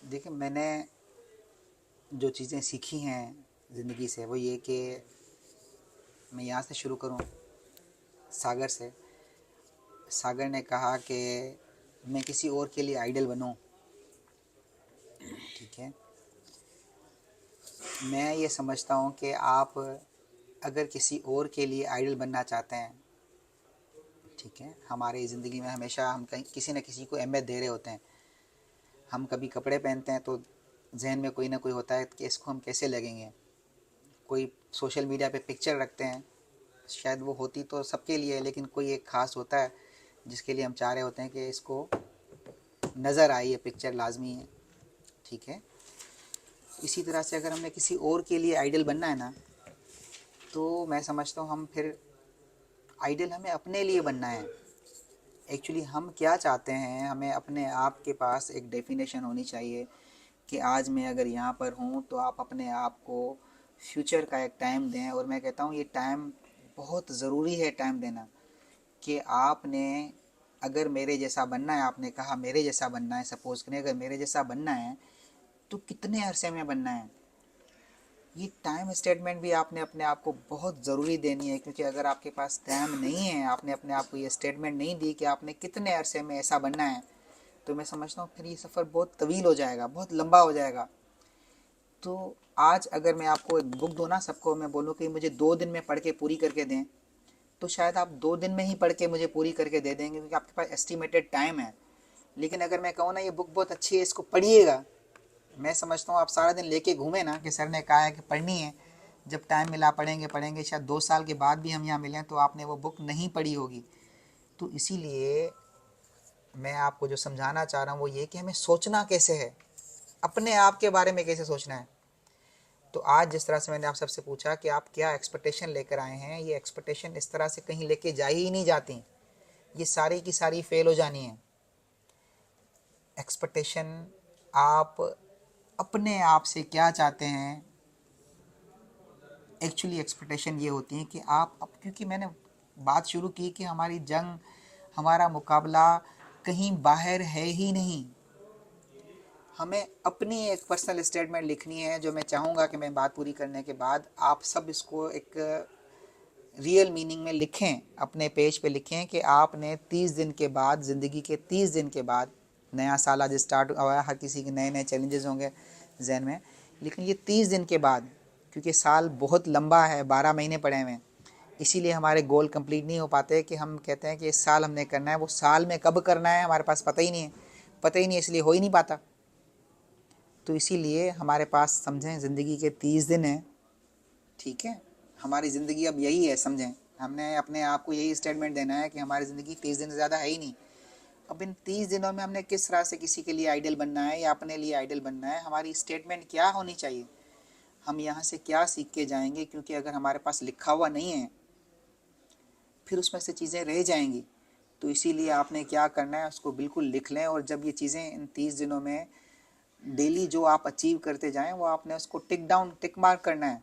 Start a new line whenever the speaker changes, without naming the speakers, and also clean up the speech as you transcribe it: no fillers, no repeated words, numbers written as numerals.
देखिए, मैंने जो चीज़ें सीखी हैं ज़िंदगी से वो ये कि मैं यहाँ से शुरू करूँ, सागर से। सागर ने कहा कि मैं किसी और के लिए आइडल बनूँ। ठीक है, मैं ये समझता हूँ कि आप अगर किसी और के लिए आइडल बनना चाहते हैं, ठीक है, हमारी ज़िंदगी में हमेशा हम कहीं किसी न किसी को अहमियत दे रहे होते हैं। हम कभी कपड़े पहनते हैं तो जहन में कोई ना कोई होता है कि इसको हम कैसे लगेंगे। कोई सोशल मीडिया पे पिक्चर रखते हैं, शायद वो होती तो सबके लिए है, लेकिन कोई एक ख़ास होता है जिसके लिए हम चाह रहे होते हैं कि इसको नज़र आए, ये पिक्चर लाजमी है। ठीक है, इसी तरह से अगर हमने किसी और के लिए आइडल बनना है ना, तो मैं समझता हूँ हम फिर आइडल हमें अपने लिए बनना है। एक्चुअली हम क्या चाहते हैं, हमें अपने आप के पास एक डेफिनेशन होनी चाहिए कि आज मैं अगर यहाँ पर हूँ तो आप अपने आप को फ्यूचर का एक टाइम दें। और मैं कहता हूँ ये टाइम बहुत ज़रूरी है, टाइम देना कि आपने अगर मेरे जैसा बनना है, आपने कहा मेरे जैसा बनना है, सपोज़ करें अगर मेरे जैसा बनना है तो कितने अरसे में बनना है। ये टाइम स्टेटमेंट भी आपने अपने आप को बहुत ज़रूरी देनी है, क्योंकि अगर आपके पास टाइम नहीं है, आपने अपने आप को ये स्टेटमेंट नहीं दी कि आपने कितने अरसे में ऐसा बनना है, तो मैं समझता हूँ फिर ये सफ़र बहुत तवील हो जाएगा, बहुत लंबा हो जाएगा। तो आज अगर मैं आपको एक बुक दूँ ना, सबको मैं बोलूँ कि मुझे 2 दिन में पढ़ के पूरी करके दें, तो शायद आप 2 दिन में ही पढ़ के मुझे पूरी करके दे देंगे, क्योंकि आपके पास एस्टिमेटेड टाइम है। लेकिन अगर मैं कहूँ ना ये बुक बहुत अच्छी है, इसको पढ़िएगा, मैं समझता हूँ आप सारा दिन लेके घूमे ना कि सर ने कहा है कि पढ़नी है, जब टाइम मिला पढ़ेंगे पढ़ेंगे, शायद 2 साल के बाद भी हम यहाँ मिलें तो आपने वो बुक नहीं पढ़ी होगी। तो इसीलिए मैं आपको जो समझाना चाह रहा हूँ वो ये कि हमें सोचना कैसे है, अपने आप के बारे में कैसे सोचना है। तो आज जिस तरह से मैंने आप सबसे पूछा कि आप क्या एक्सपेक्टेशन लेकर आए हैं, ये एक्सपेक्टेशन इस तरह से कहीं लेके जा ही नहीं जाती, ये सारी की सारी फेल हो जानी है। एक्सपेक्टेशन आप अपने आप से क्या चाहते हैं, एक्चुअली एक्सपेक्टेशन ये होती है कि आप अब, क्योंकि मैंने बात शुरू की कि हमारी जंग, हमारा मुकाबला कहीं बाहर है ही नहीं। हमें अपनी एक पर्सनल स्टेटमेंट लिखनी है, जो मैं चाहूँगा कि मैं बात पूरी करने के बाद आप सब इसको एक रियल मीनिंग में लिखें, अपने पेज पे लिखें कि आपने 30 दिन के बाद, ज़िंदगी के 30 दिन के बाद, नया साल आज स्टार्ट हुआ है, हर किसी के नए नए चैलेंजेस होंगे जहन में, लेकिन ये 30 दिन के बाद, क्योंकि साल बहुत लंबा है, 12 महीने पड़े हुए हैं, इसीलिए हमारे गोल कंप्लीट नहीं हो पाते कि हम कहते हैं कि इस साल हमने करना है, वो साल में कब करना है हमारे पास पता ही नहीं है, पता ही नहीं, इसलिए हो ही नहीं पाता। तो इसीलिए हमारे पास समझें ज़िंदगी के 30 दिन हैं। ठीक है, हमारी ज़िंदगी अब यही है, समझें, हमने अपने आप को यही स्टेटमेंट देना है कि हमारी ज़िंदगी 30 दिन से ज़्यादा है ही नहीं। अब इन 30 दिनों में हमने किस तरह से किसी के लिए आइडल बनना है या अपने लिए आइडल बनना है, हमारी स्टेटमेंट क्या होनी चाहिए, हम यहाँ से क्या सीख के जाएंगे। क्योंकि अगर हमारे पास लिखा हुआ नहीं है फिर उसमें से चीज़ें रह जाएंगी। तो इसीलिए आपने क्या करना है, उसको बिल्कुल लिख लें, और जब ये चीज़ें इन 30 दिनों में डेली जो आप अचीव करते जाएं, वो आपने उसको टिक डाउन, टिक मार्क करना है।